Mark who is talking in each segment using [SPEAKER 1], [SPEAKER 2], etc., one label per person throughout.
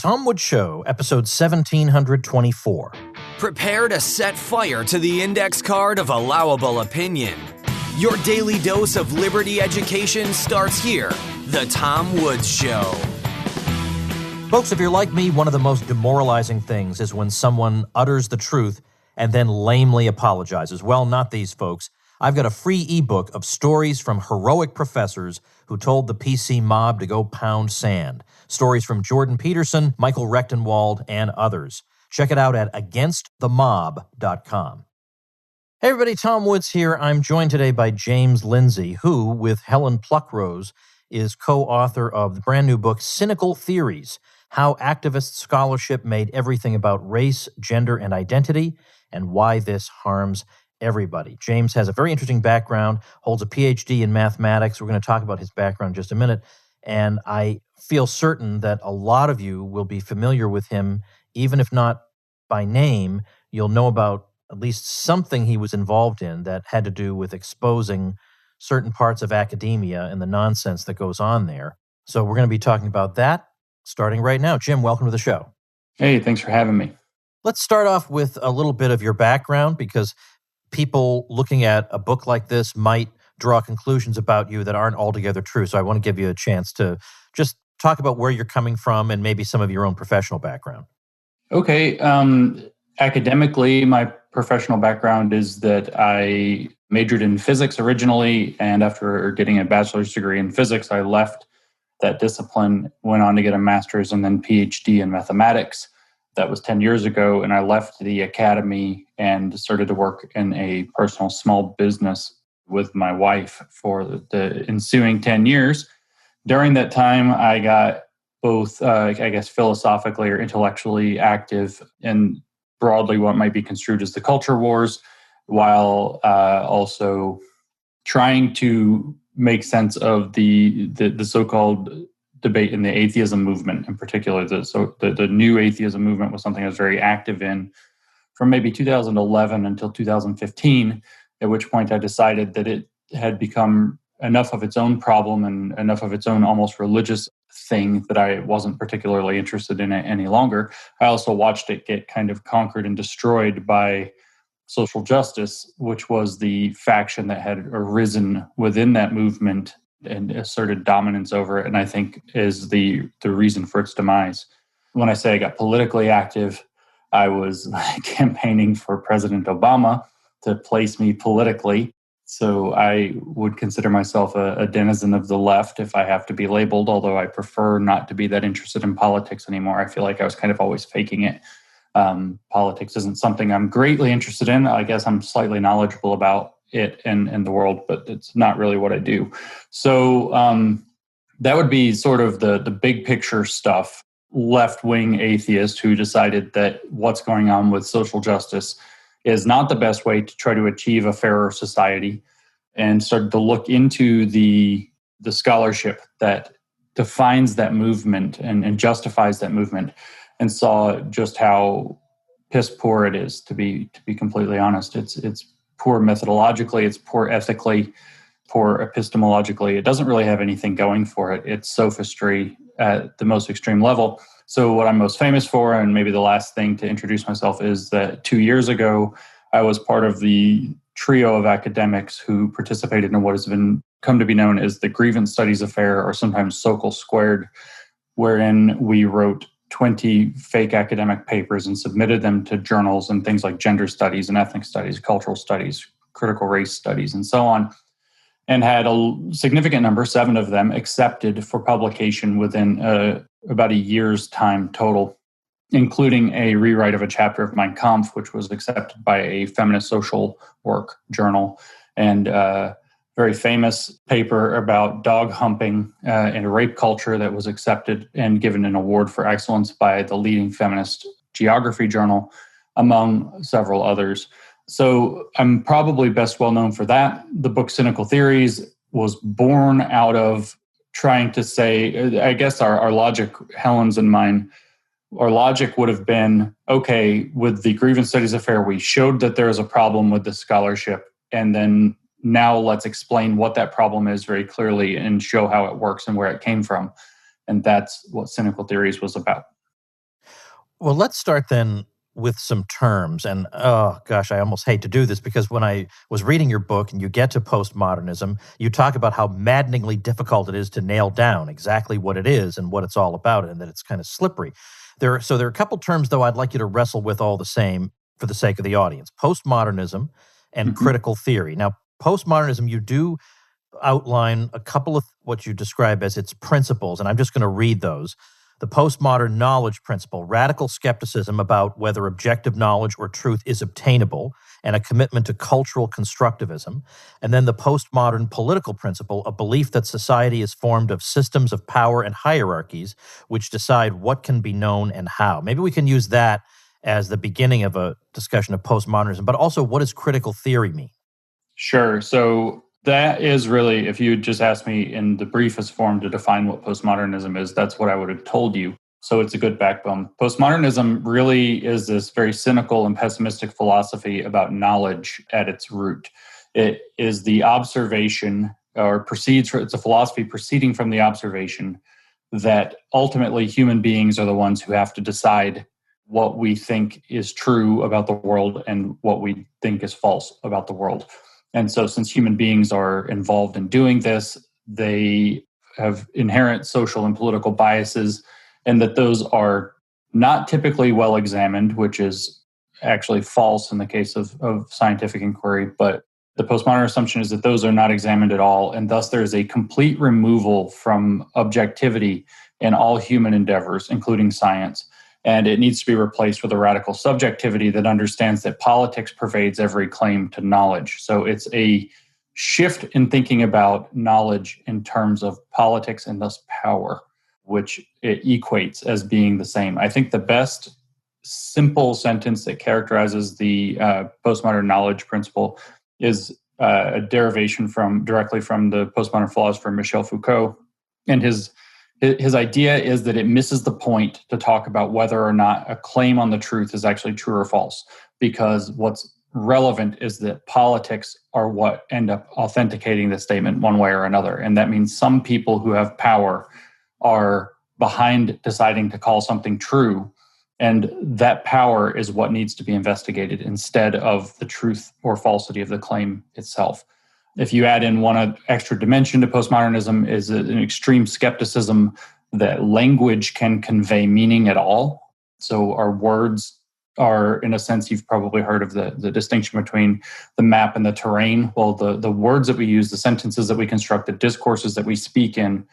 [SPEAKER 1] Tom Woods Show, episode 1724.
[SPEAKER 2] Prepare to set fire to the index card of allowable opinion. Your daily dose of liberty education starts here. The Tom Woods Show.
[SPEAKER 1] Folks, if you're like me, one of the most demoralizing things is when someone utters the truth and then lamely apologizes. Well, not these folks. I've got a free ebook of stories from heroic professors who told the PC mob to go pound sand. Stories from Jordan Peterson, Michael Rechtenwald, and others. Check it out at againstthemob.com. Hey everybody, Tom Woods here. I'm joined today by James Lindsay, who, with Helen Pluckrose, is co-author of the brand new book, Cynical Theories: How Activist Scholarship Made Everything About Race, Gender, and Identity, and Why This Harms Everybody. James has a very interesting background, holds a PhD in mathematics. We're going to talk about his background in just a minute. And I feel certain that a lot of you will be familiar with him, even if not by name. You'll know about at least something he was involved in that had to do with exposing certain parts of academia and the nonsense that goes on there. So we're going to be talking about that starting right now. Jim, welcome to the show.
[SPEAKER 3] Hey, thanks for having me.
[SPEAKER 1] Let's start off with a little bit of your background, because people looking at a book like this might draw conclusions about you that aren't altogether true. So I want to give you a chance to just talk about where you're coming from and maybe some of your own professional background.
[SPEAKER 3] Okay. Academically, my professional background is that I majored in physics originally, and after getting a bachelor's degree in physics, I left that discipline, went on to get a master's and then PhD in mathematics. That was 10 years ago, and I left the academy and started to work in a personal small business with my wife for the ensuing 10 years. During that time, I got both, philosophically or intellectually active in broadly what might be construed as the culture wars, while also trying to make sense of the so-called debate in the atheism movement in particular. The new atheism movement was something I was very active in from maybe 2011 until 2015, at which point I decided that it had become enough of its own problem and enough of its own almost religious thing that I wasn't particularly interested in it any longer. I also watched it get kind of conquered and destroyed by social justice, which was the faction that had arisen within that movement and asserted dominance over it, and I think is the reason for its demise. When I say I got politically active, I was campaigning for President Obama to place me politically. So I would consider myself a denizen of the left if I have to be labeled, although I prefer not to be that interested in politics anymore. I feel like I was kind of always faking it. Politics isn't something I'm greatly interested in. I guess I'm slightly knowledgeable about it and the world, but it's not really what I do. So that would be sort of the big picture stuff. Left-wing atheist who decided that what's going on with social justice is not the best way to try to achieve a fairer society, and started to look into the scholarship that defines that movement and justifies that movement, and saw just how piss poor it is, to be completely honest. It's poor methodologically, it's poor ethically, poor epistemologically. It doesn't really have anything going for it. It's sophistry at the most extreme level. So what I'm most famous for, and maybe the last thing to introduce myself, is that 2 years ago, I was part of the trio of academics who participated in what has come to be known as the Grievance Studies Affair, or sometimes Sokal Squared, wherein we wrote 20 fake academic papers and submitted them to journals and things like gender studies and ethnic studies, cultural studies, critical race studies, and so on, and had a significant number, 7 of them, accepted for publication within about a year's time total, including a rewrite of a chapter of Mein Kampf, which was accepted by a feminist social work journal, and very famous paper about dog humping in a rape culture that was accepted and given an award for excellence by the leading feminist geography journal, among several others. So I'm probably best well known for that. The book Cynical Theories was born out of trying to say, I guess our logic, Helen's and mine, our logic would have been, okay, with the Grievance Studies Affair, we showed that there is a problem with the scholarship, and then now let's explain what that problem is very clearly and show how it works and where it came from. And that's what Cynical Theories was about.
[SPEAKER 1] Well, let's start then with some terms. And oh gosh, I almost hate to do this because when I was reading your book and you get to postmodernism, you talk about how maddeningly difficult it is to nail down exactly what it is and what it's all about, and that it's kind of slippery. So there are a couple terms, though, I'd like you to wrestle with all the same for the sake of the audience: postmodernism and
[SPEAKER 3] Mhm.
[SPEAKER 1] critical theory. Now, postmodernism, you do outline a couple of what you describe as its principles, and I'm just going to read those. The postmodern knowledge principle: radical skepticism about whether objective knowledge or truth is obtainable, and a commitment to cultural constructivism. And then the postmodern political principle: a belief that society is formed of systems of power and hierarchies which decide what can be known and how. Maybe we can use that as the beginning of a discussion of postmodernism, but also, what does critical theory mean?
[SPEAKER 3] Sure. So that is really, if you had just asked me in the briefest form to define what postmodernism is, that's what I would have told you. So it's a good backbone. Postmodernism really is this very cynical and pessimistic philosophy about knowledge at its root. It is the observation, or it's a philosophy proceeding from the observation that ultimately human beings are the ones who have to decide what we think is true about the world and what we think is false about the world. And so, since human beings are involved in doing this, they have inherent social and political biases, and that those are not typically well examined, which is actually false in the case of scientific inquiry. But the postmodern assumption is that those are not examined at all, and thus there is a complete removal from objectivity in all human endeavors, including science. And it needs to be replaced with a radical subjectivity that understands that politics pervades every claim to knowledge. So it's a shift in thinking about knowledge in terms of politics and thus power, which it equates as being the same. I think the best simple sentence that characterizes the postmodern knowledge principle is a derivation directly from the postmodern philosopher Michel Foucault. And his idea is that it misses the point to talk about whether or not a claim on the truth is actually true or false, because what's relevant is that politics are what end up authenticating the statement one way or another. And that means some people who have power are behind deciding to call something true, and that power is what needs to be investigated instead of the truth or falsity of the claim itself. If you add in one extra dimension to postmodernism, is an extreme skepticism that language can convey meaning at all. So our words are, in a sense, you've probably heard of the distinction between the map and the terrain. Well, the words that we use, the sentences that we construct, the discourses that we speak in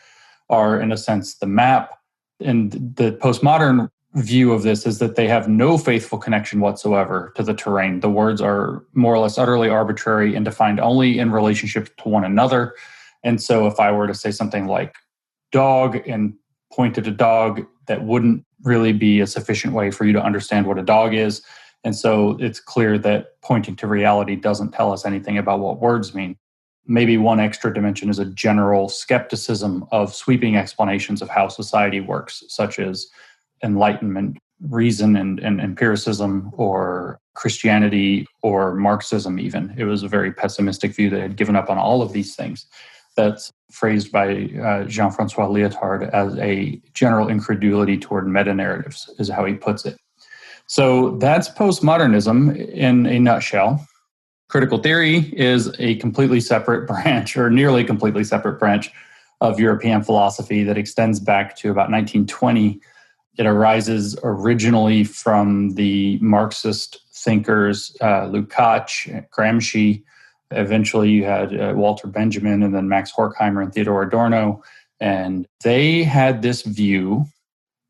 [SPEAKER 3] are, in a sense, the map. And the postmodern view of this is that they have no faithful connection whatsoever to the terrain. The words are more or less utterly arbitrary and defined only in relationship to one another. And so if I were to say something like dog and point at a dog, that wouldn't really be a sufficient way for you to understand what a dog is. And so it's clear that pointing to reality doesn't tell us anything about what words mean. Maybe one extra dimension is a general skepticism of sweeping explanations of how society works, such as Enlightenment, reason and empiricism, or Christianity, or Marxism even. It was a very pessimistic view that had given up on all of these things. That's phrased by Jean-Francois Lyotard as a general incredulity toward meta-narratives, is how he puts it. So that's postmodernism in a nutshell. Critical theory is a completely separate branch, or nearly completely separate branch, of European philosophy that extends back to about 1920. It arises originally from the Marxist thinkers Lukács, Gramsci. Eventually you had Walter Benjamin, and then Max Horkheimer and Theodor Adorno. And they had this view.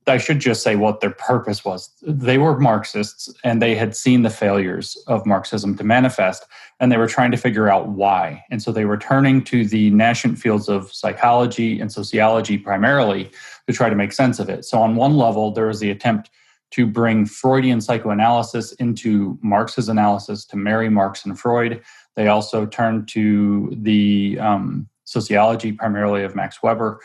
[SPEAKER 3] I should just say what their purpose was. They were Marxists, and they had seen the failures of Marxism to manifest, and they were trying to figure out why. And so they were turning to the nascent fields of psychology and sociology primarily to try to make sense of it. So on one level, there was the attempt to bring Freudian psychoanalysis into Marx's analysis to marry Marx and Freud. They also turned to the sociology primarily of Max Weber.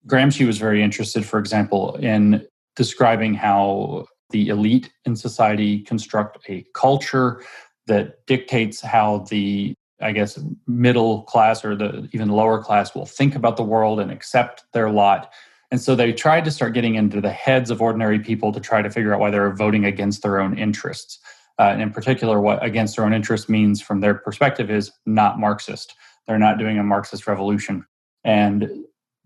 [SPEAKER 3] Gramsci was very interested, for example, in describing how the elite in society construct a culture that dictates how the, I guess, middle class or the even lower class will think about the world and accept their lot. And so they tried to start getting into the heads of ordinary people to try to figure out why they were voting against their own interests. And in particular, what against their own interests means from their perspective is not Marxist. They're not doing a Marxist revolution. And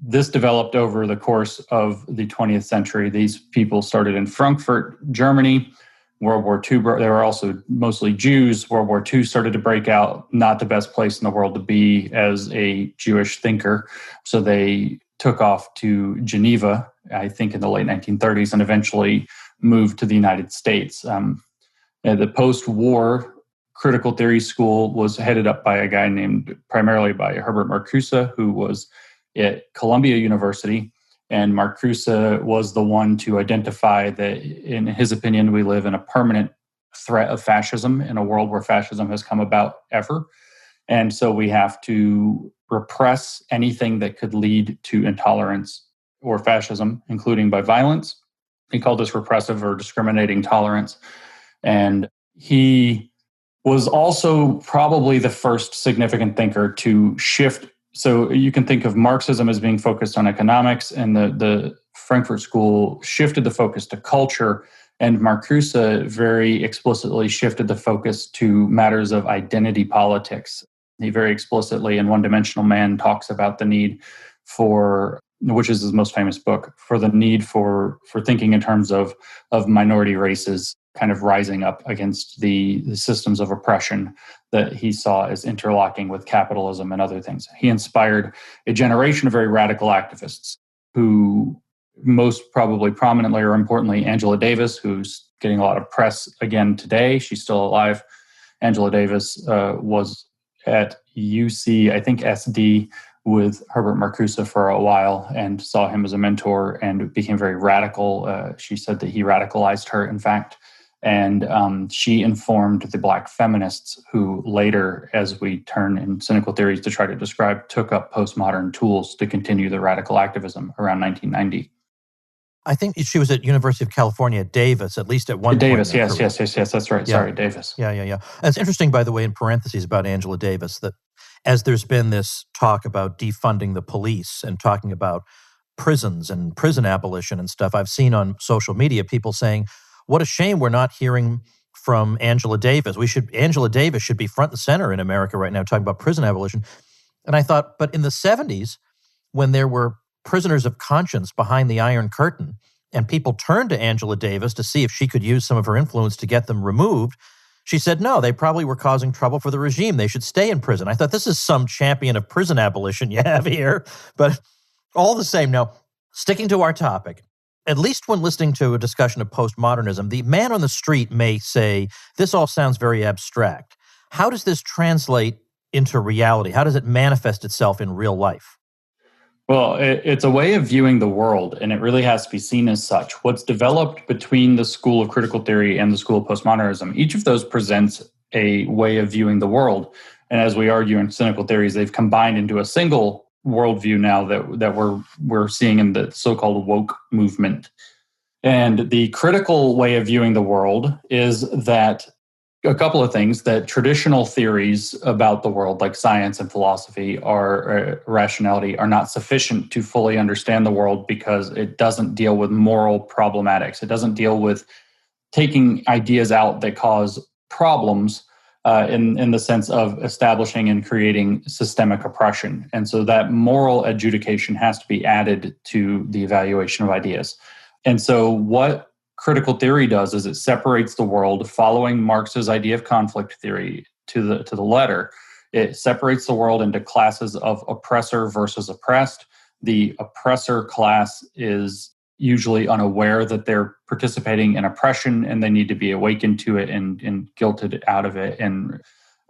[SPEAKER 3] this developed over the course of the 20th century. These people started in Frankfurt, Germany. World War II, they were also mostly Jews. World War II started to break out, not the best place in the world to be as a Jewish thinker. So they took off to Geneva, I think in the late 1930s, and eventually moved to the United States. The post-war critical theory school was headed up by a guy named primarily by Herbert Marcuse, who was at Columbia University. And Marcuse was the one to identify that, in his opinion, we live in a permanent threat of fascism in a world where fascism has come about ever. And so we have to repress anything that could lead to intolerance or fascism, including by violence. He called this repressive or discriminating tolerance. And he was also probably the first significant thinker to shift. So you can think of Marxism as being focused on economics, and the Frankfurt School shifted the focus to culture, and Marcuse very explicitly shifted the focus to matters of identity politics. He very explicitly, in One Dimensional Man, talks about the need for, which is his most famous book, for the need for thinking in terms of minority races kind of rising up against the systems of oppression that he saw as interlocking with capitalism and other things. He inspired a generation of very radical activists who most probably prominently or importantly, Angela Davis, who's getting a lot of press again today. She's still alive. Angela Davis was at UC, I think SD, with Herbert Marcuse for a while and saw him as a mentor and became very radical. She said that he radicalized her, in fact. And she informed the Black feminists who later, as we turn in cynical theories to try to describe, took up postmodern tools to continue the radical activism around 1990.
[SPEAKER 1] I think she was at University of California at Davis, at least at one
[SPEAKER 3] Davis,
[SPEAKER 1] point.
[SPEAKER 3] Yes, that's right.
[SPEAKER 1] Yeah.
[SPEAKER 3] Sorry, Davis.
[SPEAKER 1] Yeah. It's interesting, by the way, in parentheses about Angela Davis, that as there's been this talk about defunding the police and talking about prisons and prison abolition and stuff, I've seen on social media people saying, what a shame we're not hearing from Angela Davis. Angela Davis should be front and center in America right now talking about prison abolition. And I thought, but in the 70s, when there were prisoners of conscience behind the Iron Curtain and people turned to Angela Davis to see if she could use some of her influence to get them removed, she said, no, they probably were causing trouble for the regime. They should stay in prison. I thought, this is some champion of prison abolition you have here. But all the same, now, sticking to our topic, at least when listening to a discussion of postmodernism, the man on the street may say, this all sounds very abstract. How does this translate into reality? How does it manifest itself in real life?
[SPEAKER 3] Well, it's a way of viewing the world, and it really has to be seen as such. What's developed between the school of critical theory and the school of postmodernism, each of those presents a way of viewing the world. And as we argue in cynical theories, they've combined into a single worldview now that we're seeing in the so-called woke movement. And the critical way of viewing the world is that a couple of things, that traditional theories about the world, like science and philosophy or rationality, are not sufficient to fully understand the world because it doesn't deal with moral problematics. It doesn't deal with taking ideas out that cause problems in the sense of establishing and creating systemic oppression. And so that moral adjudication has to be added to the evaluation of ideas. And so what critical theory does is it separates the world, following Marx's idea of conflict theory to the letter. It separates the world into classes of oppressor versus oppressed. The oppressor class is usually unaware that they're participating in oppression, and they need to be awakened to it and guilted out of it and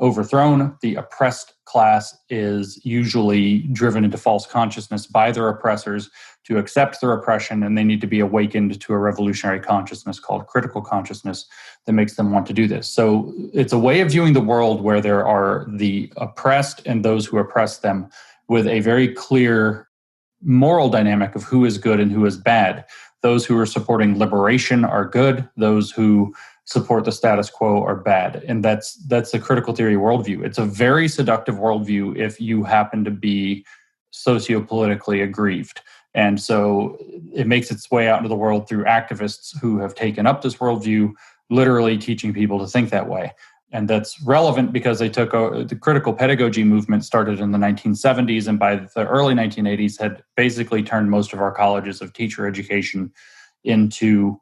[SPEAKER 3] overthrown. The oppressed class is usually driven into false consciousness by their oppressors to accept their oppression, and they need to be awakened to a revolutionary consciousness called critical consciousness that makes them want to do this. So it's a way of viewing the world where there are the oppressed and those who oppress them, with a very clear moral dynamic of who is good and who is bad. Those who are supporting liberation are good. Those who support the status quo are bad. And that's a critical theory worldview. It's a very seductive worldview if you happen to be sociopolitically aggrieved. And so it makes its way out into the world through activists who have taken up this worldview, literally teaching people to think that way. And that's relevant because they took the critical pedagogy movement started in the 1970s, and by the early 1980s had basically turned most of our colleges of teacher education into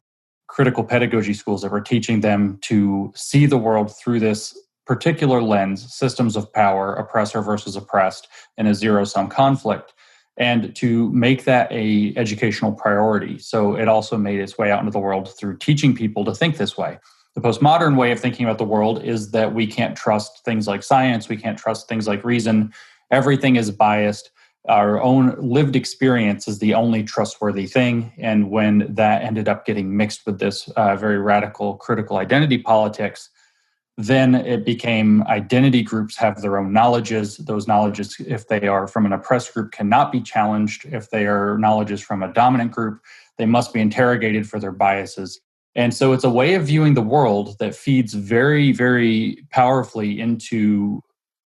[SPEAKER 3] critical pedagogy schools that were teaching them to see the world through this particular lens, systems of power, oppressor versus oppressed, in a zero-sum conflict, and to make that a educational priority. So it also made its way out into the world through teaching people to think this way. The postmodern way of thinking about the world is that we can't trust things like science, we can't trust things like reason. Everything is biased. Our own lived experience is the only trustworthy thing. And when that ended up getting mixed with this very radical critical identity politics, then it became identity groups have their own knowledges. Those knowledges, if they are from an oppressed group, cannot be challenged. If they are knowledges from a dominant group, they must be interrogated for their biases. And so it's a way of viewing the world that feeds very, very powerfully into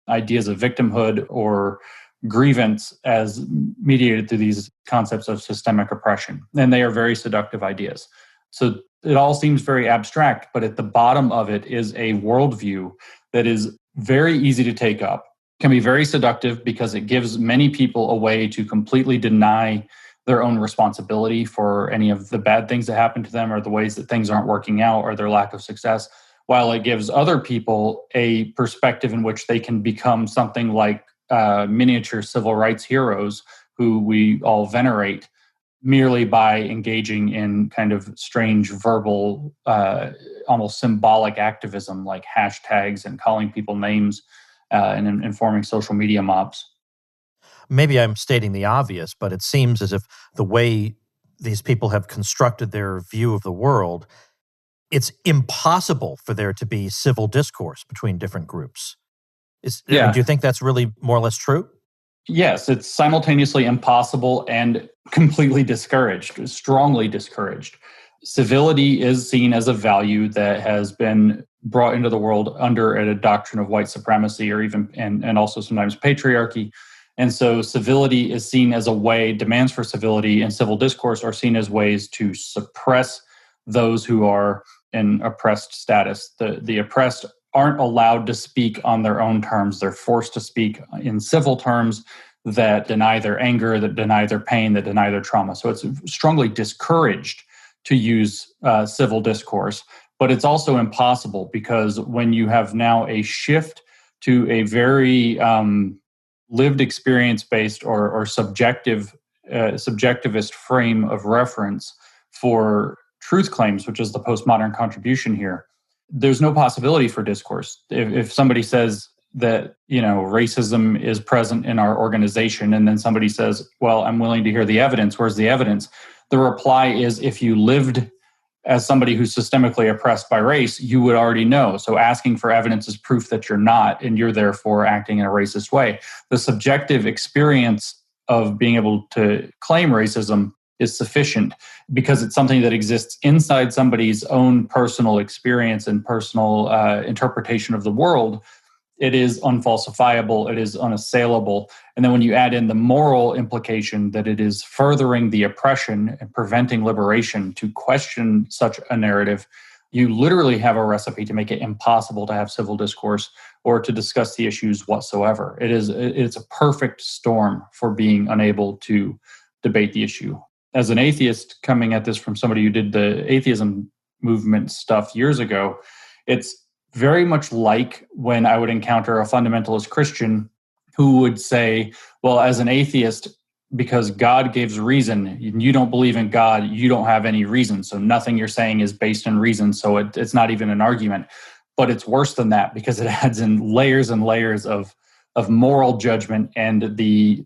[SPEAKER 3] ideas of victimhood or grievance as mediated through these concepts of systemic oppression. And they are very seductive ideas. So it all seems very abstract, but at the bottom of it is a worldview that is very easy to take up, can be very seductive because it gives many people a way to completely deny their own responsibility for any of the bad things that happen to them or the ways that things aren't working out or their lack of success, while it gives other people a perspective in which they can become something like miniature civil rights heroes who we all venerate merely by engaging in kind of strange verbal, almost symbolic activism like hashtags and calling people names and informing social media mobs.
[SPEAKER 1] Maybe I'm stating the obvious, but it seems as if the way these people have constructed their view of the world, it's impossible for there to be civil discourse between different groups. Do you think that's really more or less true?
[SPEAKER 3] Yes, it's simultaneously impossible and completely discouraged, strongly discouraged. Civility is seen as a value that has been brought into the world under a doctrine of white supremacy or even and also sometimes patriarchy. And so civility is seen as a way, demands for civility and civil discourse are seen as ways to suppress those who are in oppressed status. The oppressed aren't allowed to speak on their own terms. They're forced to speak in civil terms that deny their anger, that deny their pain, that deny their trauma. So it's strongly discouraged to use civil discourse. But it's also impossible because when you have now a shift to a very lived experience-based or subjectivist frame of reference for truth claims, which is the postmodern contribution here, there's no possibility for discourse. If somebody says that, racism is present in our organization, and then somebody says, well, I'm willing to hear the evidence, where's the evidence? The reply is, if you lived as somebody who's systemically oppressed by race, you would already know. So asking for evidence is proof that you're not, and you're therefore acting in a racist way. The subjective experience of being able to claim racism is sufficient because it's something that exists inside somebody's own personal experience and personal interpretation of the world. It is unfalsifiable, it is unassailable. And then when you add in the moral implication that it is furthering the oppression and preventing liberation to question such a narrative, you literally have a recipe to make it impossible to have civil discourse or to discuss the issues whatsoever. It's a perfect storm for being unable to debate the issue. As an atheist coming at this from somebody who did the atheism movement stuff years ago, it's very much like when I would encounter a fundamentalist Christian who would say, well, as an atheist, because God gives reason, and you don't believe in God, you don't have any reason. So nothing you're saying is based in reason. So it's not even an argument. But it's worse than that because it adds in layers and layers of moral judgment. And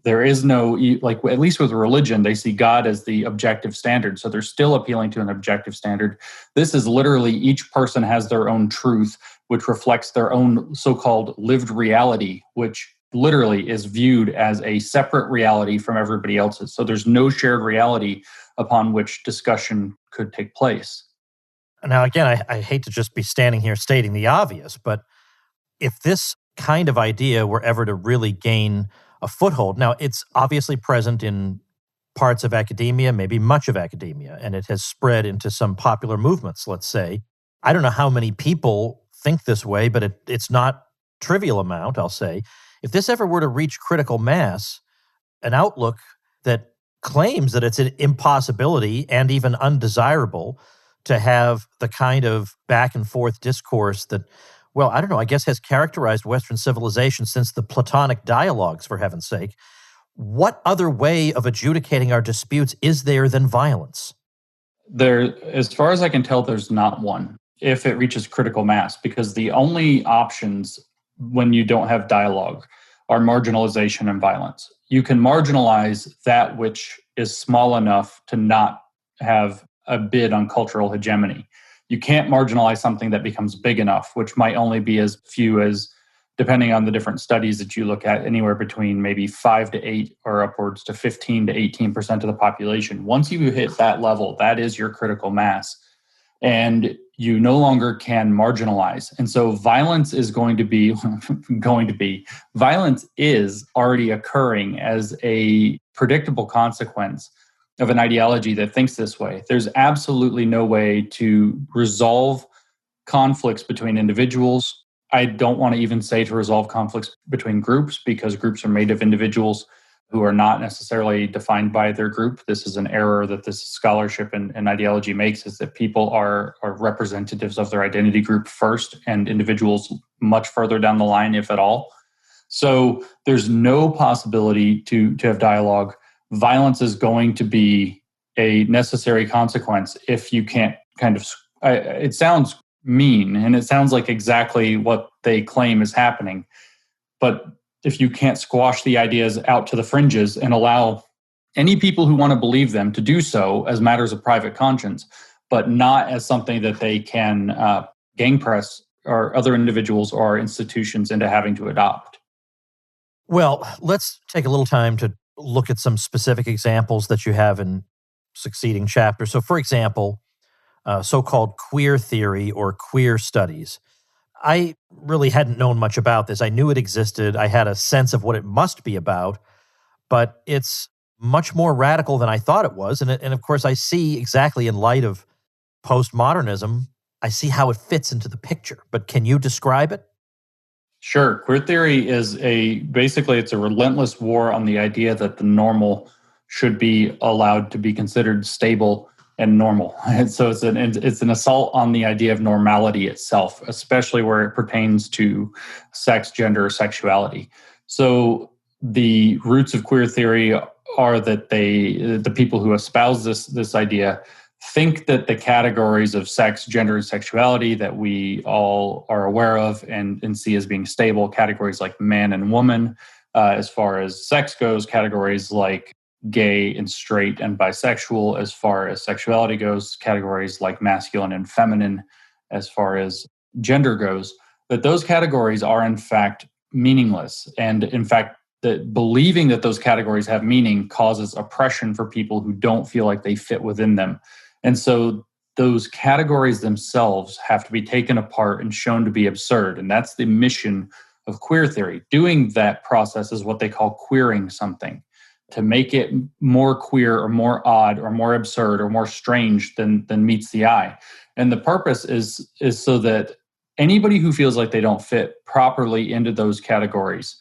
[SPEAKER 3] there is no, like, at least with religion, they see God as the objective standard. So they're still appealing to an objective standard. This is literally each person has their own truth, which reflects their own so-called lived reality, which literally is viewed as a separate reality from everybody else's. So there's no shared reality upon which discussion could take place.
[SPEAKER 1] Now, again, I hate to just be standing here stating the obvious, but if this kind of idea were ever to really gain a foothold, now it's obviously present in parts of academia, maybe much of academia, and it has spread into some popular movements, let's say. I don't know how many people think this way, but it's not trivial amount, I'll say. If this ever were to reach critical mass, an outlook that claims that it's an impossibility and even undesirable to have the kind of back and forth discourse that, well, I don't know, I guess has characterized Western civilization since the Platonic dialogues, for heaven's sake. What other way of adjudicating our disputes is there than violence?
[SPEAKER 3] There, as far as I can tell, there's not one if it reaches critical mass, because the only options when you don't have dialogue are marginalization and violence. You can marginalize that which is small enough to not have a bid on cultural hegemony. You can't marginalize something that becomes big enough, which might only be as few as, depending on the different studies that you look at, anywhere between maybe 5 to 8 or upwards to 15 to 18% of the population. Once you hit that level, that is your critical mass. And you no longer can marginalize. And so violence is violence is already occurring as a predictable consequence of an ideology that thinks this way. There's absolutely no way to resolve conflicts between individuals. I don't want to even say to resolve conflicts between groups, because groups are made of individuals who are not necessarily defined by their group. This is an error that this scholarship and ideology makes, is that people are representatives of their identity group first and individuals much further down the line, if at all. So there's no possibility to have dialogue. Violence is going to be a necessary consequence if you can't it sounds mean, and it sounds like exactly what they claim is happening. But if you can't squash the ideas out to the fringes and allow any people who want to believe them to do so as matters of private conscience, but not as something that they can gang press or other individuals or institutions into having to adopt.
[SPEAKER 1] Well, let's take a little time to look at some specific examples that you have in succeeding chapters. So, for example, so-called queer theory or queer studies. I really hadn't known much about this. I knew it existed. I had a sense of what it must be about, but it's much more radical than I thought it was. And of course, I see exactly in light of postmodernism, I see how it fits into the picture. But can you describe it?
[SPEAKER 3] Sure. Queer theory is basically it's a relentless war on the idea that the normal should be allowed to be considered stable and normal. And so it's an assault on the idea of normality itself, especially where it pertains to sex, gender, or sexuality. So the roots of queer theory are that the people who espouse this idea think that the categories of sex, gender, and sexuality that we all are aware of and see as being stable, categories like man and woman, as far as sex goes, categories like gay and straight and bisexual, as far as sexuality goes, categories like masculine and feminine, as far as gender goes, that those categories are in fact meaningless. And in fact, that believing that those categories have meaning causes oppression for people who don't feel like they fit within them. And so those categories themselves have to be taken apart and shown to be absurd. And that's the mission of queer theory. Doing that process is what they call queering something, to make it more queer or more odd or more absurd or more strange than meets the eye. And the purpose is so that anybody who feels like they don't fit properly into those categories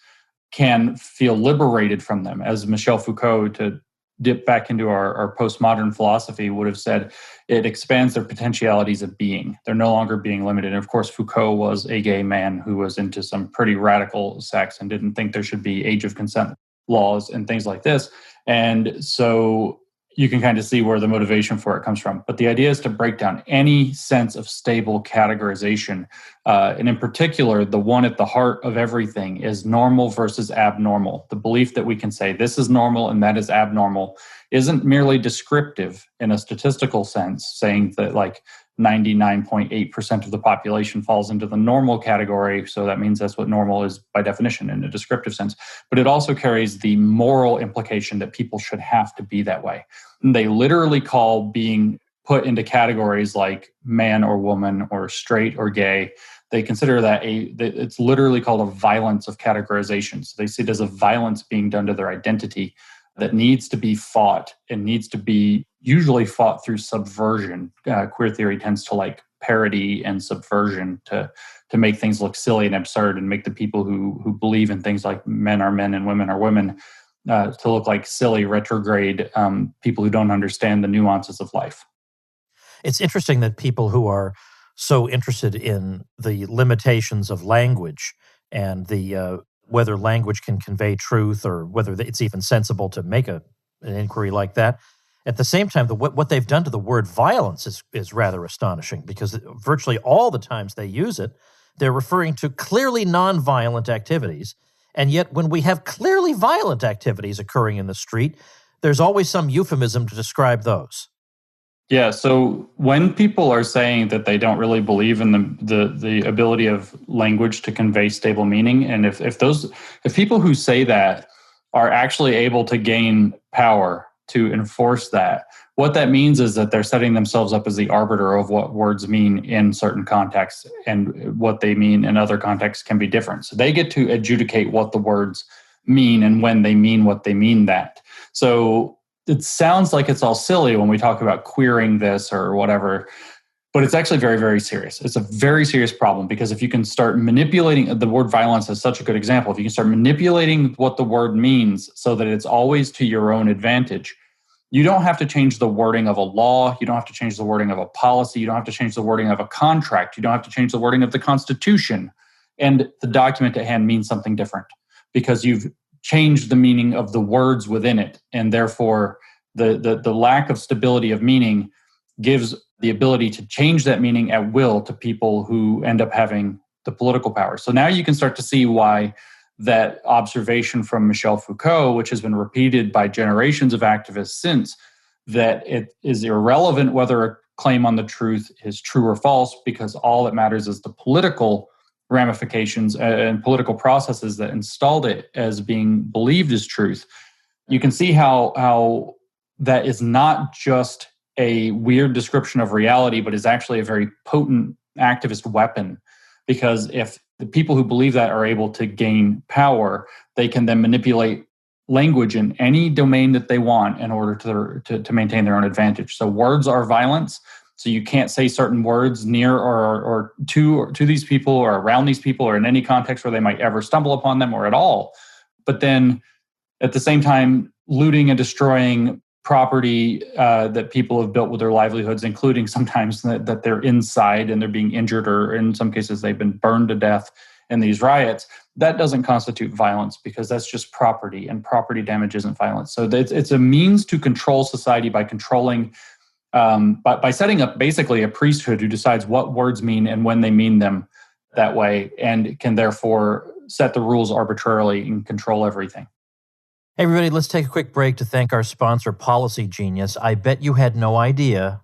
[SPEAKER 3] can feel liberated from them. As Michel Foucault, to dip back into our postmodern philosophy, would have said, it expands their potentialities of being. They're no longer being limited. And of course, Foucault was a gay man who was into some pretty radical sex and didn't think there should be age of consent laws and things like this. And so you can kind of see where the motivation for it comes from. But the idea is to break down any sense of stable categorization. And in particular, the one at the heart of everything is normal versus abnormal. The belief that we can say this is normal and that is abnormal isn't merely descriptive in a statistical sense, saying that like 99.8% of the population falls into the normal category. So that means that's what normal is by definition in a descriptive sense. But it also carries the moral implication that people should have to be that way. And they literally call being put into categories like man or woman or straight or gay. They consider that it's literally called a violence of categorization. So they see it as a violence being done to their identity. that needs to be fought and needs to be usually fought through subversion. Queer theory tends to like parody and subversion to make things look silly and absurd and make the people who believe in things like men are men and women are women to look like silly, retrograde people who don't understand the nuances of life.
[SPEAKER 1] It's interesting that people who are so interested in the limitations of language and the whether language can convey truth or whether it's even sensible to make an inquiry like that. At the same time, what they've done to the word violence is rather astonishing, because virtually all the times they use it, they're referring to clearly nonviolent activities. And yet when we have clearly violent activities occurring in the street, there's always some euphemism to describe those.
[SPEAKER 3] Yeah, so when people are saying that they don't really believe in the ability of language to convey stable meaning, and if people who say that are actually able to gain power to enforce that, what that means is that they're setting themselves up as the arbiter of what words mean in certain contexts, and what they mean in other contexts can be different. So they get to adjudicate what the words mean and when they mean what they mean that. So it sounds like it's all silly when we talk about queering this or whatever, but it's actually very, very serious. It's a very serious problem, because if you can start manipulating, the word violence is such a good example. If you can start manipulating what the word means so that it's always to your own advantage, you don't have to change the wording of a law. You don't have to change the wording of a policy. You don't have to change the wording of a contract. You don't have to change the wording of the Constitution. And the document at hand means something different, because you've changed the meaning of the words within it, and therefore the lack of stability of meaning gives the ability to change that meaning at will to people who end up having the political power. So now you can start to see why that observation from Michel Foucault, which has been repeated by generations of activists since, that it is irrelevant whether a claim on the truth is true or false, because all that matters is the political ramifications and political processes that installed it as being believed as truth. You can see how that is not just a weird description of reality, but is actually a very potent activist weapon. Because if the people who believe that are able to gain power, they can then manipulate language in any domain that they want in order to maintain their own advantage. So words are violence. So you can't say certain words near or to these people or around these people or in any context where they might ever stumble upon them or at all. But then at the same time, looting and destroying property that people have built with their livelihoods, including sometimes that they're inside and they're being injured, or in some cases they've been burned to death in these riots, that doesn't constitute violence, because that's just property, and property damage isn't violence. So it's a means to control society by controlling by setting up basically a priesthood who decides what words mean and when they mean them that way, and can therefore set the rules arbitrarily and control everything.
[SPEAKER 1] Hey, everybody, let's take a quick break to thank our sponsor, Policy Genius. I bet you had no idea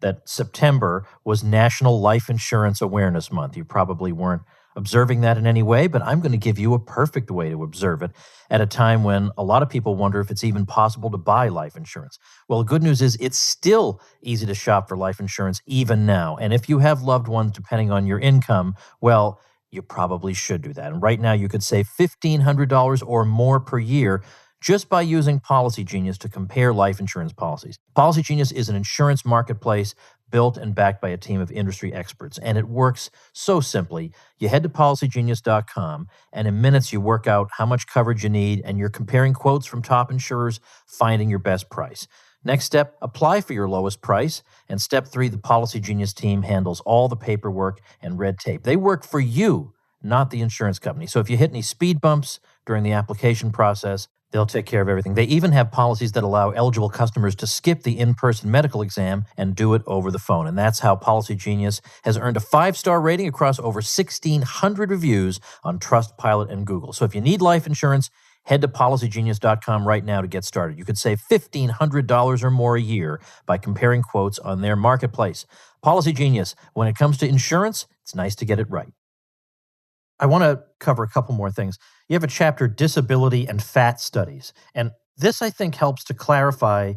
[SPEAKER 1] that September was National Life Insurance Awareness Month. You probably weren't observing that in any way, but I'm going to give you a perfect way to observe it at a time when a lot of people wonder if it's even possible to buy life insurance. Well, the good news is it's still easy to shop for life insurance even now. And if you have loved ones depending on your income, well, you probably should do that. And right now you could save $1,500 or more per year just by using Policy Genius to compare life insurance policies. Policy Genius is an insurance marketplace built and backed by a team of industry experts, and it works so simply. You head to policygenius.com, and in minutes you work out how much coverage you need, and you're comparing quotes from top insurers, finding your best price. Next step, apply for your lowest price. And step 3, the Policy Genius team handles all the paperwork and red tape. They work for you, not the insurance company. So if you hit any speed bumps during the application process, they'll take care of everything. They even have policies that allow eligible customers to skip the in-person medical exam and do it over the phone. And that's how Policy Genius has earned a 5-star rating across over 1,600 reviews on Trustpilot and Google. So if you need life insurance, head to policygenius.com right now to get started. You could save $1,500 or more a year by comparing quotes on their marketplace. Policy Genius, when it comes to insurance, it's nice to get it right. I want to cover a couple more things. You have a chapter, Disability and Fat Studies. And this, I think, helps to clarify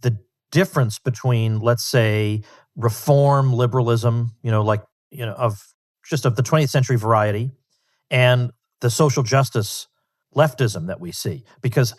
[SPEAKER 1] the difference between, let's say, reform liberalism, of the 20th century variety, and the social justice leftism that we see. Because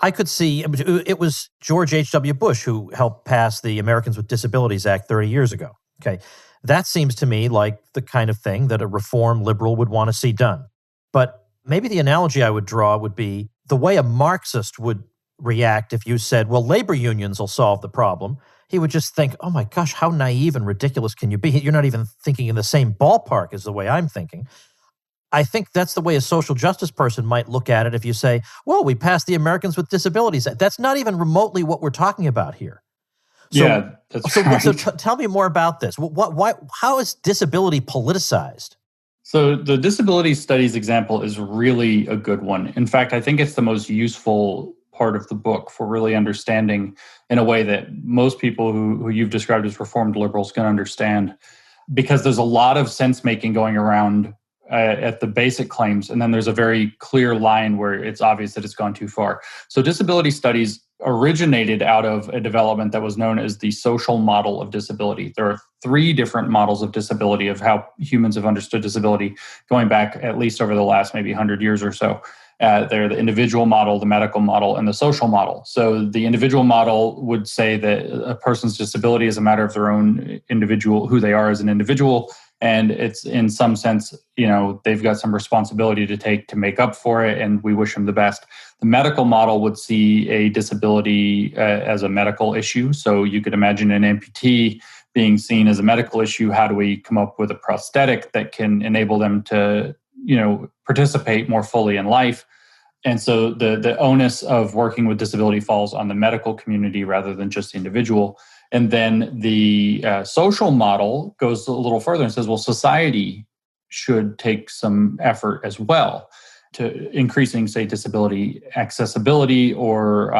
[SPEAKER 1] I could see it was George H.W. Bush who helped pass the Americans with Disabilities Act 30 years ago. Okay. That seems to me like the kind of thing that a reform liberal would want to see done. But maybe the analogy I would draw would be the way a Marxist would react if you said, well, labor unions will solve the problem. He would just think, oh my gosh, how naive and ridiculous can you be? You're not even thinking in the same ballpark as the way I'm thinking. I think that's the way a social justice person might look at it if you say, well, we passed the Americans with Disabilities Act. That's not even remotely what we're talking about here.
[SPEAKER 3] So, that's right.
[SPEAKER 1] So tell me more about this. How is disability politicized?
[SPEAKER 3] So the disability studies example is really a good one. In fact, I think it's the most useful part of the book for really understanding in a way that most people who you've described as reformed liberals can understand, because there's a lot of sense-making going around at the basic claims, and then there's a very clear line where it's obvious that it's gone too far. So disability studies originated out of a development that was known as the social model of disability. There are 3 different models of disability, of how humans have understood disability, going back at least over the last maybe 100 years or so. They're the individual model, the medical model, and the social model. So the individual model would say that a person's disability is a matter of their own individual, who they are as an individual. And it's in some sense, they've got some responsibility to take to make up for it, and we wish them the best. The medical model would see a disability as a medical issue. So you could imagine an amputee being seen as a medical issue. How do we come up with a prosthetic that can enable them to, participate more fully in life? And so the onus of working with disability falls on the medical community rather than just the individual. And then the social model goes a little further and says, well, society should take some effort as well to increasing, say, disability accessibility or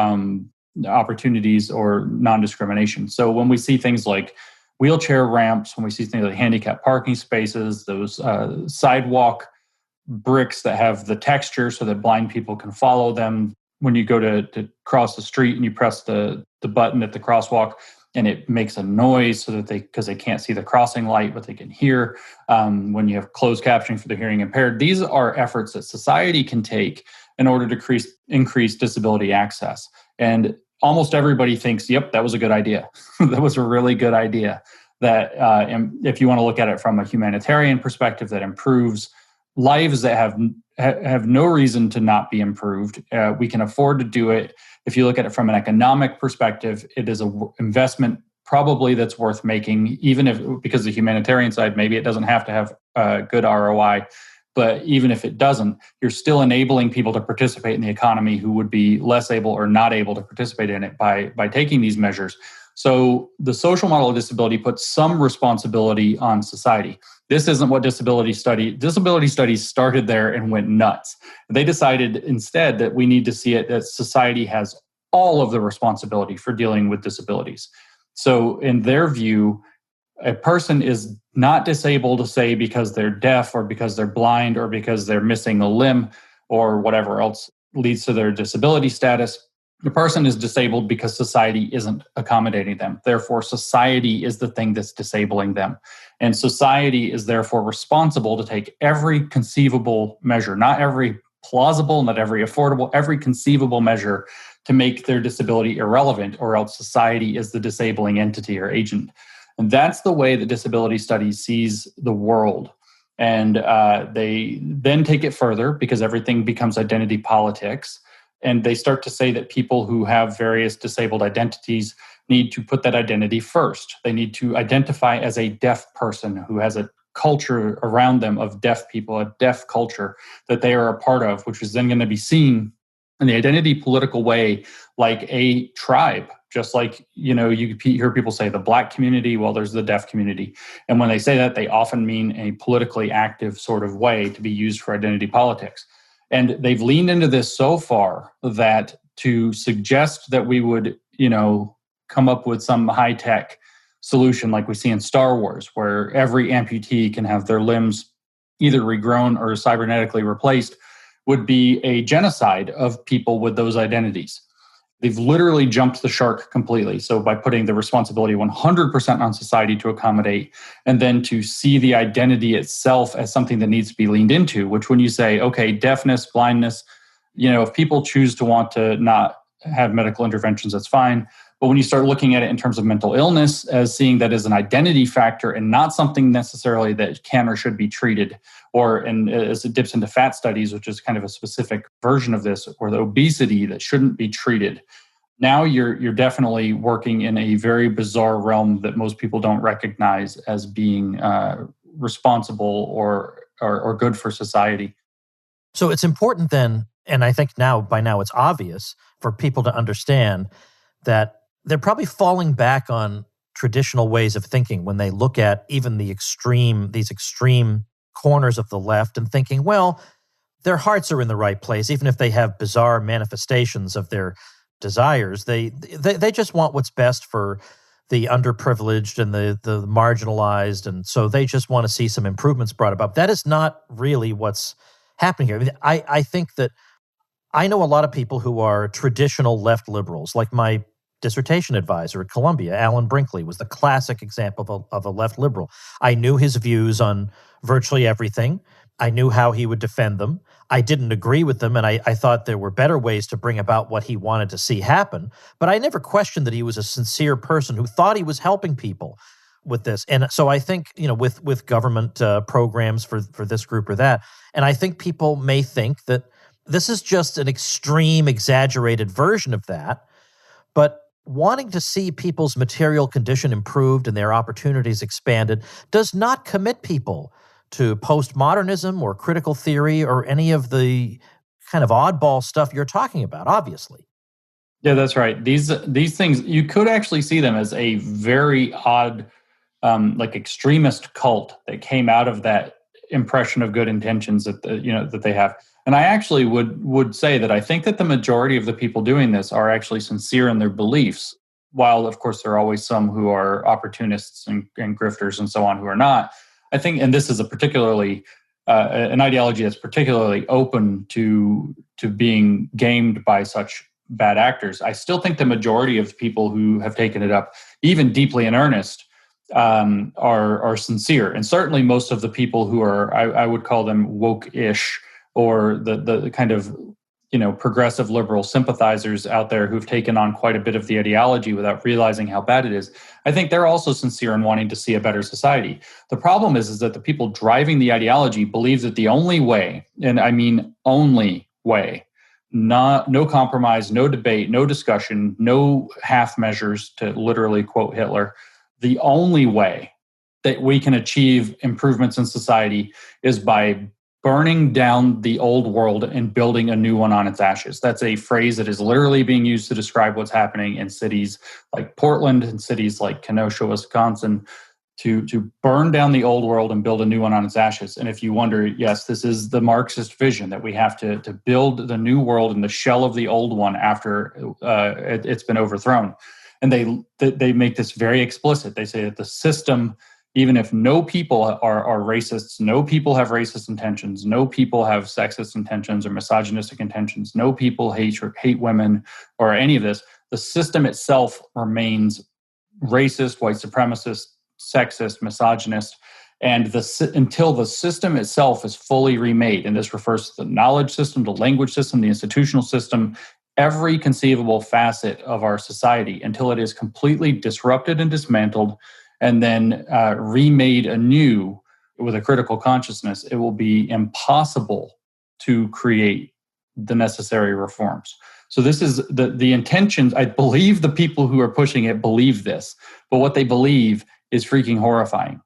[SPEAKER 3] opportunities or non-discrimination. So when we see things like wheelchair ramps, when we see things like handicap parking spaces, those sidewalk bricks that have the texture so that blind people can follow them, when you go to cross the street and you press the button at the crosswalk, and it makes a noise so that because they can't see the crossing light, but they can hear. When you have closed captioning for the hearing impaired, these are efforts that society can take in order to increase disability access. And almost everybody thinks, yep, that was a good idea. That was a really good idea. That if you want to look at it from a humanitarian perspective, that improves lives that have no reason to not be improved. We can afford to do it. If you look at it from an economic perspective, it is an investment probably that's worth making, even if, because the humanitarian side, maybe it doesn't have to have a good ROI, but even if it doesn't, you're still enabling people to participate in the economy who would be less able or not able to participate in it by taking these measures. So the social model of disability puts some responsibility on society. This isn't what disability studies started there and went nuts. They decided instead that we need to see it that society has all of the responsibility for dealing with disabilities. So in their view, a person is not disabled, say, because they're deaf or because they're blind or because they're missing a limb or whatever else leads to their disability status. The person is disabled because society isn't accommodating them. Therefore, society is the thing that's disabling them. And society is therefore responsible to take every conceivable measure, not every plausible, not every affordable, every conceivable measure to make their disability irrelevant, or else society is the disabling entity or agent. And that's the way that disability studies sees the world. And they then take it further because everything becomes identity politics. And they start to say that people who have various disabled identities need to put that identity first. They need to identify as a deaf person who has a culture around them of deaf people, a deaf culture that they are a part of, which is then going to be seen in the identity political way like a tribe. Just like, you hear people say the Black community, well, there's the deaf community. And when they say that, they often mean a politically active sort of way to be used for identity politics. And they've leaned into this so far that to suggest that we would, come up with some high-tech solution like we see in Star Wars, where every amputee can have their limbs either regrown or cybernetically replaced, would be a genocide of people with those identities. They've literally jumped the shark completely. So by putting the responsibility 100% on society to accommodate, and then to see the identity itself as something that needs to be leaned into, which when you say, okay, deafness, blindness, If people choose to want to not have medical interventions, that's fine. But when you start looking at it in terms of mental illness, as seeing that as an identity factor and not something necessarily that can or should be treated, and as it dips into fat studies, which is kind of a specific version of this, or the obesity that shouldn't be treated, now you're definitely working in a very bizarre realm that most people don't recognize as being responsible or good for society.
[SPEAKER 1] So it's important then, and I think by now it's obvious for people to understand that they're probably falling back on traditional ways of thinking when they look at even these extreme corners of the left and thinking, well, their hearts are in the right place, even if they have bizarre manifestations of their desires. They just want what's best for the underprivileged and the marginalized, and so they just want to see some improvements brought about. That is not really what's happening here. I think that I know a lot of people who are traditional left liberals, like my dissertation advisor at Columbia, Alan Brinkley, was the classic example of a left liberal. I knew his views on virtually everything. I knew how he would defend them. I didn't agree with them, and I thought there were better ways to bring about what he wanted to see happen. But I never questioned that he was a sincere person who thought he was helping people with this. And so I think, with government programs for this group or that, and I think people may think that this is just an extreme, exaggerated version of that. But wanting to see people's material condition improved and their opportunities expanded does not commit people to postmodernism or critical theory or any of the kind of oddball stuff you're talking about, obviously.
[SPEAKER 3] Yeah, that's right. These things, you could actually see them as a very odd, extremist cult that came out of that impression of good intentions that they have. And I actually would say that I think that the majority of the people doing this are actually sincere in their beliefs, while of course there are always some who are opportunists and grifters and so on who are not. I think, and this is a particularly an ideology that's particularly open to being gamed by such bad actors. I still think the majority of people who have taken it up, even deeply in earnest, are sincere. And certainly most of the people who are, I would call them woke-ish, or the kind of progressive liberal sympathizers out there who've taken on quite a bit of the ideology without realizing how bad it is. I think they're also sincere in wanting to see a better society. The problem is that the people driving the ideology believe that the only way, and I mean only way, no compromise, no debate, no discussion, no half measures, to literally quote Hitler, the only way that we can achieve improvements in society is by burning down the old world and building a new one on its ashes. That's a phrase that is literally being used to describe what's happening in cities like Portland and cities like Kenosha, Wisconsin, to burn down the old world and build a new one on its ashes. And if you wonder, yes, this is the Marxist vision, that we have to build the new world in the shell of the old one after it's been overthrown. And they make this very explicit. They say that the system, even if no people are racists, no people have racist intentions, no people have sexist intentions or misogynistic intentions, no people hate women or any of this, the system itself remains racist, white supremacist, sexist, misogynist, and until the system itself is fully remade. And this refers to the knowledge system, the language system, the institutional system, every conceivable facet of our society, until it is completely disrupted and dismantled, and then remade anew with a critical consciousness, it will be impossible to create the necessary reforms. So this is the intentions. I believe the people who are pushing it believe this, but what they believe is freaking horrifying.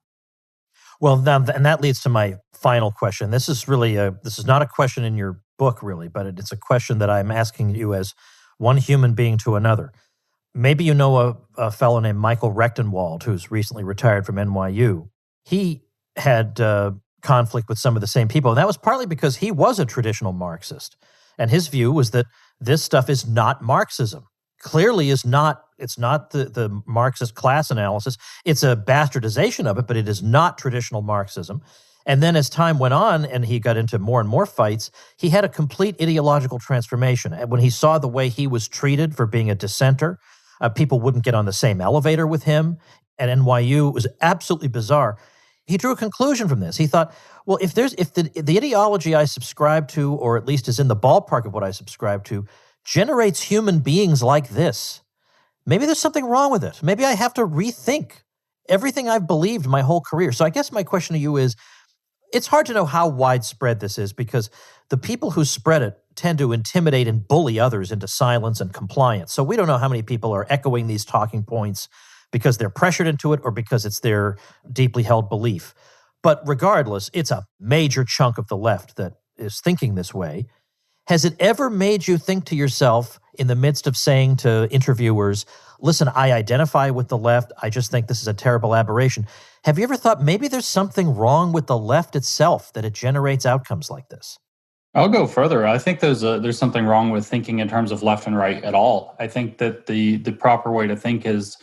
[SPEAKER 1] Well, now, and that leads to my final question. This is not a question in your book, really, but it's a question that I'm asking you as one human being to another. Maybe you know a fellow named Michael Rechtenwald, who's recently retired from NYU. He had conflict with some of the same people, and that was partly because he was a traditional Marxist. And his view was that this stuff is not Marxism. Clearly it's not the Marxist class analysis. It's a bastardization of it, but it is not traditional Marxism. And then as time went on and he got into more and more fights, he had a complete ideological transformation. And when he saw the way he was treated for being a dissenter, people wouldn't get on the same elevator with him at NYU. It was absolutely bizarre. He drew a conclusion from this. He thought, well, if the ideology I subscribe to, or at least is in the ballpark of what I subscribe to, generates human beings like this, maybe there's something wrong with it. Maybe I have to rethink everything I've believed my whole career. So I guess my question to you is, it's hard to know how widespread this is because the people who spread it tend to intimidate and bully others into silence and compliance. So we don't know how many people are echoing these talking points because they're pressured into it or because it's their deeply held belief. But regardless, it's a major chunk of the left that is thinking this way. Has it ever made you think to yourself in the midst of saying to interviewers, listen, I identify with the left, I just think this is a terrible aberration. Have you ever thought maybe there's something wrong with the left itself that it generates outcomes like this?
[SPEAKER 3] I'll go further. I think there's something wrong with thinking in terms of left and right at all. I think that the proper way to think is,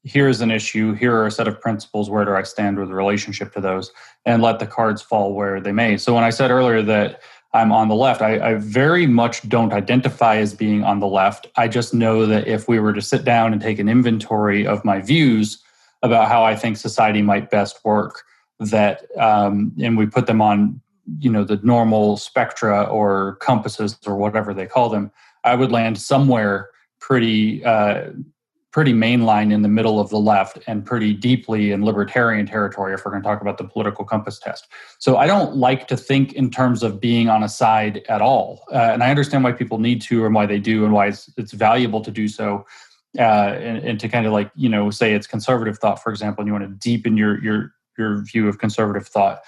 [SPEAKER 3] here's an issue, here are a set of principles, where do I stand with relationship to those, and let the cards fall where they may. So when I said earlier that I'm on the left, I very much don't identify as being on the left. I just know that if we were to sit down and take an inventory of my views about how I think society might best work, that and we put them on the normal spectra or compasses or whatever they call them, I would land somewhere pretty mainline in the middle of the left and pretty deeply in libertarian territory if we're going to talk about the political compass test. So I don't like to think in terms of being on a side at all. And I understand why people need to and why they do and why it's valuable to do so. And to kind of say it's conservative thought, for example, and you want to deepen your view of conservative thought.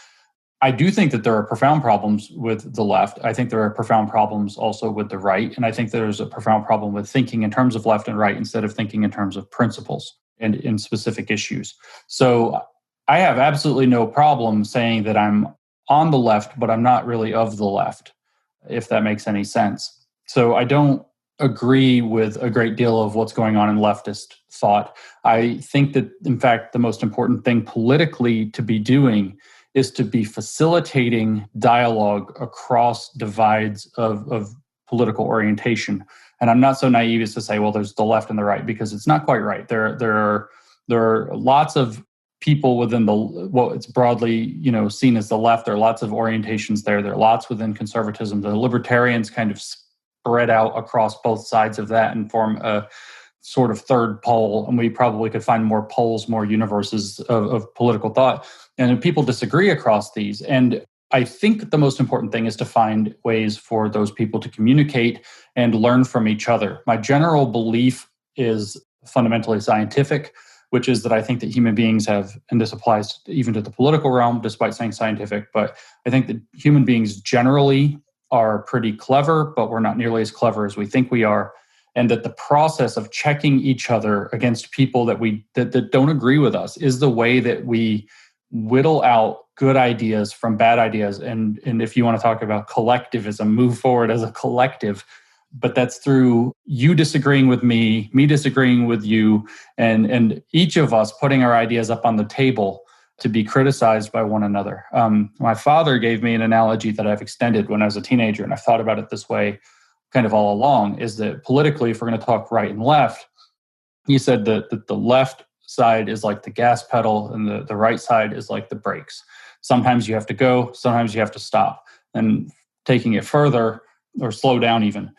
[SPEAKER 3] I do think that there are profound problems with the left. I think there are profound problems also with the right. And I think there's a profound problem with thinking in terms of left and right instead of thinking in terms of principles and in specific issues. So I have absolutely no problem saying that I'm on the left, but I'm not really of the left, if that makes any sense. So I don't agree with a great deal of what's going on in leftist thought. I think that, in fact, the most important thing politically to be doing is to be facilitating dialogue across divides of political orientation. And I'm not so naive as to say, well, there's the left and the right, because it's not quite right. There are lots of people within what it's broadly seen as the left. There are lots of orientations there. There are lots within conservatism. The libertarians kind of spread out across both sides of that and form a sort of third pole, and we probably could find more poles, more universes of political thought. And people disagree across these. And I think the most important thing is to find ways for those people to communicate and learn from each other. My general belief is fundamentally scientific, which is that I think that human beings have, and this applies even to the political realm, despite saying scientific, but I think that human beings generally are pretty clever, but we're not nearly as clever as we think we are. And that the process of checking each other against people that don't agree with us is the way that we whittle out good ideas from bad ideas. And if you want to talk about collectivism, move forward as a collective. But that's through you disagreeing with me disagreeing with you, and each of us putting our ideas up on the table to be criticized by one another. My father gave me an analogy that I've extended when I was a teenager, and I've thought about it this way kind of all along, is that politically, if we're going to talk right and left, he said that the left side is like the gas pedal and the right side is like the brakes. Sometimes you have to go, sometimes you have to stop. And taking it further, or slow down even,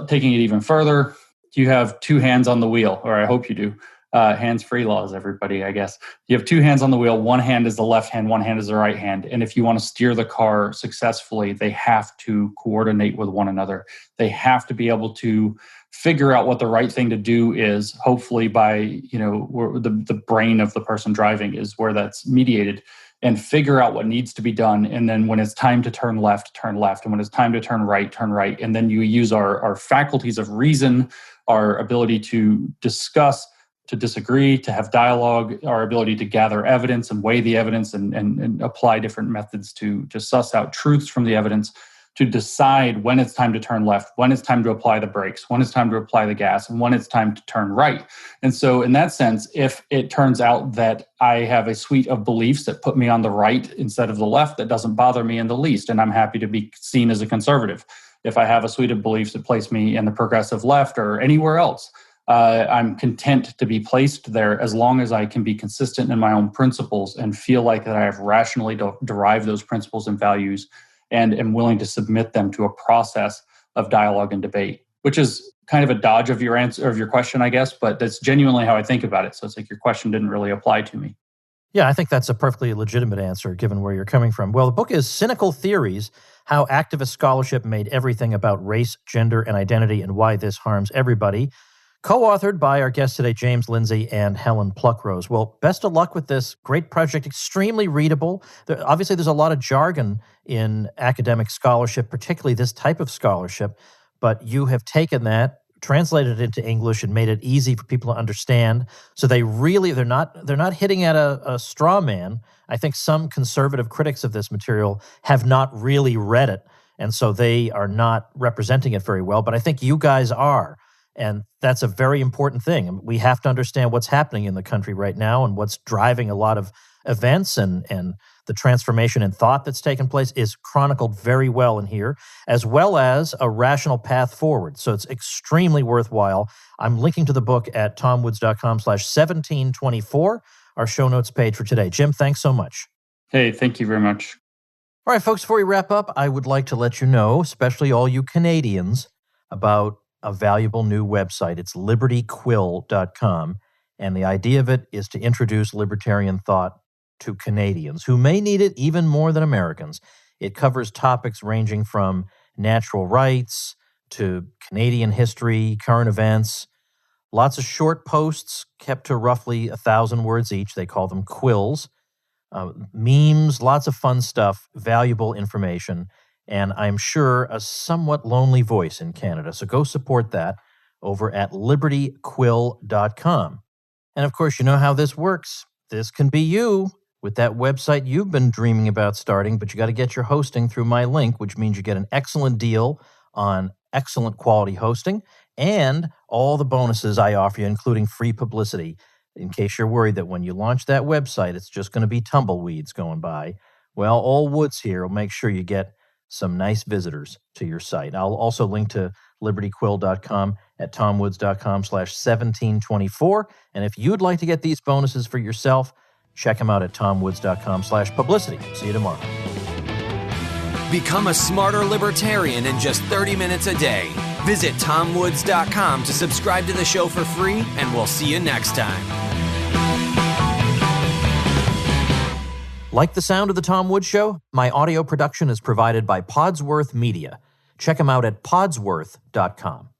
[SPEAKER 3] taking it even further, you have two hands on the wheel, or I hope you do. Hands-free laws, everybody, I guess. You have two hands on the wheel. One hand is the left hand, one hand is the right hand. And if you want to steer the car successfully, they have to coordinate with one another. They have to be able to figure out what the right thing to do is, hopefully by, the brain of the person driving is where that's mediated, and figure out what needs to be done. And then when it's time to turn left, turn left. And when it's time to turn right, turn right. And then you use our faculties of reason, our ability to discuss, to disagree, to have dialogue, our ability to gather evidence and weigh the evidence and apply different methods to suss out truths from the evidence, to decide when it's time to turn left, when it's time to apply the brakes, when it's time to apply the gas, and when it's time to turn right. And so in that sense, if it turns out that I have a suite of beliefs that put me on the right instead of the left, that doesn't bother me in the least, and I'm happy to be seen as a conservative. If I have a suite of beliefs that place me in the progressive left or anywhere else, I'm content to be placed there as long as I can be consistent in my own principles and feel like that I have rationally derived those principles and values and am willing to submit them to a process of dialogue and debate, which is kind of a dodge of your answer, of your question, I guess, but that's genuinely how I think about it. So it's like your question didn't really apply to me.
[SPEAKER 1] Yeah, I think that's a perfectly legitimate answer given where you're coming from. Well, the book is Cynical Theories: How Activist Scholarship Made Everything About Race, Gender, and Identity, and Why This Harms Everybody. Co-authored by our guests today, James Lindsay and Helen Pluckrose. Well, best of luck with this great project, extremely readable. Obviously, there's a lot of jargon in academic scholarship, particularly this type of scholarship, but you have taken that, translated it into English, and made it easy for people to understand. So they're not hitting at a straw man. I think some conservative critics of this material have not really read it, and so they are not representing it very well, but I think you guys are. And that's a very important thing. We have to understand what's happening in the country right now and what's driving a lot of events, and the transformation in thought that's taken place is chronicled very well in here, as well as a rational path forward. So it's extremely worthwhile. I'm linking to the book at tomwoods.com/1724, our show notes page for today. Jim, thanks so much.
[SPEAKER 3] Hey, thank you very much.
[SPEAKER 1] All right, folks, before we wrap up, I would like to let you know, especially all you Canadians, about a valuable new website. It's libertyquill.com. And the idea of it is to introduce libertarian thought to Canadians who may need it even more than Americans. It covers topics ranging from natural rights to Canadian history, current events, lots of short posts kept to roughly 1,000 words each. They call them quills. Memes, lots of fun stuff, valuable information, and I'm sure a somewhat lonely voice in Canada. So go support that over at libertyquill.com. And of course, you know how this works. This can be you with that website you've been dreaming about starting, but you got to get your hosting through my link, which means you get an excellent deal on excellent quality hosting and all the bonuses I offer you, including free publicity. In case you're worried that when you launch that website, it's just going to be tumbleweeds going by. Well, All Woods here will make sure you get some nice visitors to your site. I'll also link to libertyquill.com at tomwoods.com/1724. And if you'd like to get these bonuses for yourself, check them out at tomwoods.com/publicity. See you tomorrow.
[SPEAKER 2] Become a smarter libertarian in just 30 minutes a day. Visit tomwoods.com to subscribe to the show for free, and we'll see you next time.
[SPEAKER 1] Like the sound of The Tom Woods Show? My audio production is provided by Podsworth Media. Check them out at podsworth.com.